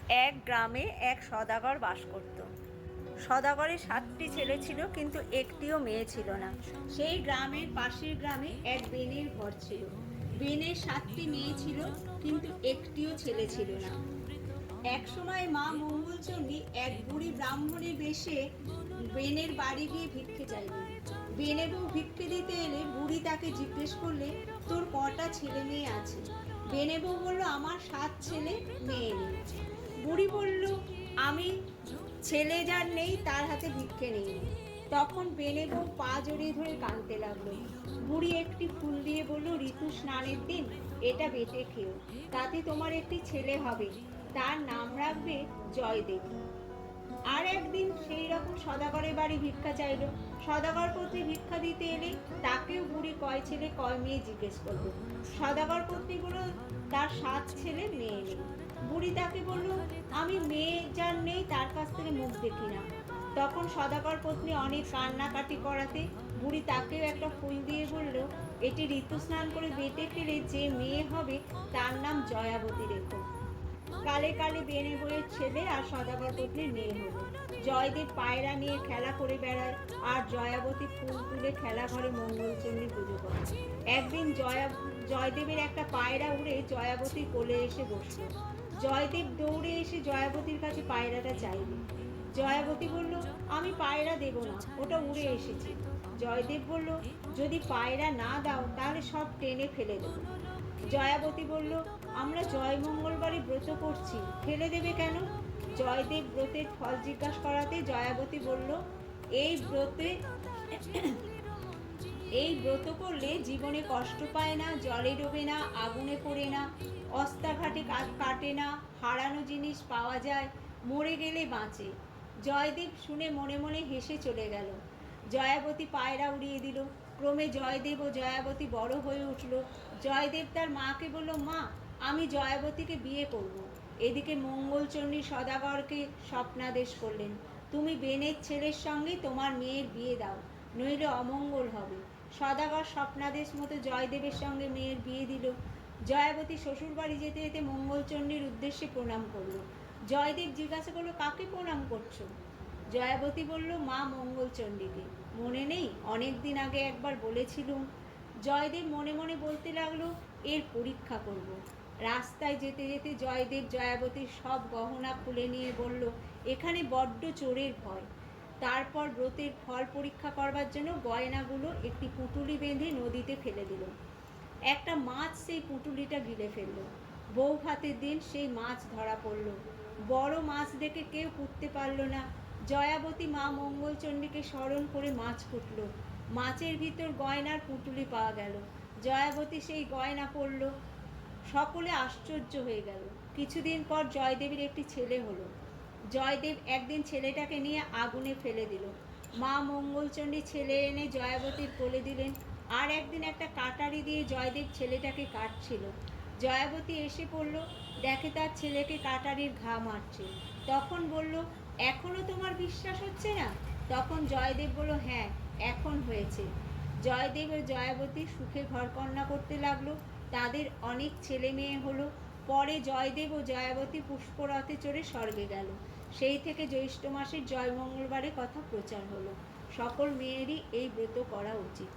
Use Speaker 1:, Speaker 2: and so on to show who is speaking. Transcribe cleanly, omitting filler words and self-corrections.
Speaker 1: এক গ্রামে এক সদাগর বাস করত। সদাগরের 7টি ছেলে ছিল, কিন্তু একটিও মেয়ে ছিল না। সেই গ্রামের পাশের গ্রামে এক বেনের ঘর ছিল। বেনের 7টি মেয়ে ছিল, কিন্তু একটিও ছেলে ছিল না। এক সময় মা মঙ্গলচণ্ডী এক বুড়ি ব্রাহ্মণের বেশে বেনের বাড়ি গিয়ে ভিক্ষে চাইলেন। বেনে বউ ভিক্ষে দিতে এলে বুড়ি তাকে জিজ্ঞেস করলে, তোর কটা ছেলে মেয়ে আছে? বেনে বউ বলল, আমার 7 ছেলে মেয়ে নেই। বুড়ি বলল, আমি ছেলে যার নেই তার হাতে ভিক্ষে নেই। তখন বেনে বউ পা জড়িয়ে ধরে কাঁদতে লাগলো। বুড়ি একটি ফুল দিয়ে বলল, ঋতু স্নানের দিন এটা বেটে খেও, তাতে তোমার একটি ছেলে হবে, তার নাম রাখবে জয়দেব। আর একদিন সেই রকম সদাগরের বাড়ি ভিক্ষা চাইল। সদাগর পত্নী ভিক্ষা দিতে এলে তাকেও বুড়ি কয় ছেলে কয় মেয়ে জিজ্ঞেস করলো। সদাগর পত্নী বলল, তার 7 ছেলে মেয়ে নেই। বুড়ি তাকে বলল, আমি মেয়ে যার নেই তার কাছ থেকে মুখ দেখি না। তখন সদাগর পত্নী অনেক কান্নাকাটি করাতে বুড়ি তাকেও একটা ফুল দিয়ে বলল, এটি ঋতু স্নান করে বেটে খেলে যে মেয়ে হবে তার নাম জয়াবতী রেখো। কালে কালে বেনে বউয়ের ছেলে আর সদাগর পত্নীর মেয়ে হলো। জয়দেব পায়রা নিয়ে খেলা করে বেড়ায়, আর জয়াবতী ফুল তুলে খেলা ঘরে মঙ্গলচণ্ডী পুজো করে। একদিন জয়দেবের একটা পায়রা উড়ে জয়াবতীর কোলে এসে বসল। জয়দেব দৌড়ে এসে জয়াবতীর কাছে পায়রাটা চাইল। জয়াবতী বলল, আমি পায়রা দেব না, ওটা উড়ে এসেছে। জয়দেব বলল, যদি পায়রা না দাও তাহলে সব টেনে ফেলে দেবো। জয়াবতী বলল, আমরা জয় মঙ্গলবারে ব্রত করছি, ফেলে দেবে কেন? জয়দেব ব্রতের ফল জিজ্ঞাসা করাতে জয়াবতী বলল, এই ব্রত করলে জীবনে কষ্ট পায় না, জলে ডোবে না, আগুনে পড়ে না, অস্তাঘাটে কাটে না, হারানো জিনিস পাওয়া যায়, মরে গেলে বাঁচে। জয়দেব শুনে মনে মনে হেসে চলে গেল। জয়াবতী পায়রা উড়িয়ে দিল। ক্রমে জয়দেব ও জয়াবতী বড় হয়ে উঠল। জয়দেব তার মাকে বলল, মা, আমি জয়াবতীকে বিয়ে করব। এদিকে মঙ্গলচণ্ডী সদাগরকে স্বপ্নাদেশ করলেন, তুমি বেনের ছেলের সঙ্গে তোমার মেয়ের বিয়ে দাও, নইলে অমঙ্গল হবে। সদাগর স্বপ্নাদেশ মতো জয়দেবের সঙ্গে মেয়ের বিয়ে দিল। জয়াবতী শ্বশুরবাড়ি যেতে যেতে মঙ্গলচণ্ডীর উদ্দেশ্যে প্রণাম করলো। জয়দেব জিজ্ঞাসা করলো, কাকে প্রণাম করছো? জয়াবতী বলল, মা মঙ্গলচণ্ডীকে। মনে নেই অনেক দিন আগে একবার বলেছিলুম। জয়দেব মনে মনে বলতে লাগলো, এর পরীক্ষা করব। রাস্তায় যেতে যেতে জয়দেব জয়াবতীর সব গহনা খুলে নিয়ে বলল, এখানে বড্ড চোরের ভয়। তারপর ব্রতের ফল পরীক্ষা করবার জন্য গয়নাগুলো একটি পুঁটুলি বেঁধে নদীতে ফেলে দিল। একটা মাছ সেই পুঁটুলিটা গিলে ফেলল। বউ ভাতের দিন সেই মাছ ধরা পড়ল। বড় মাছ দেখে কেউ পুঁততে পারল না। জয়াবতী মা মঙ্গলচণ্ডীকে স্মরণ করে মাছ কুটল। মাছের ভিতর গয়নার পুঁটুলি পাওয়া গেল। জয়াবতী সেই গয়না পরল। সকলে আশ্চর্য হয়ে গেল। কিছুদিন পর জয়দেবের একটি ছেলে হলো। জয়দেব একদিন ছেলেটাকে নিয়ে আগুনে ফেলে দিল। মা মঙ্গলচণ্ডী ছেলে এনে জয়াবতীর কোলে দিলেন। আর একদিন একটা কাটারি দিয়ে জয়দেব ছেলেটাকে কাটছিল। জয়াবতী এসে পড়ল, দেখে তার ছেলেকে কাটারির ঘা মারছে। তখন বলল, এখনো তোমার বিশ্বাস হচ্ছে না? তখন জয়দেব বলল, হ্যাঁ, এখন হয়েছে। জয়দেব ও জয়াবতী সুখে ঘরকন্না করতে লাগলো। তাদের অনেক ছেলে মেয়ে হলো। পরে জয়দেব ও জয়াবতী পুষ্পরথে চড়ে স্বর্গে গেল। সেই থেকে জ্যৈষ্ঠ মাসের জয় মঙ্গলবারে কথা প্রচার হলো। সকল মেয়েরই এই ব্রত করা উচিত।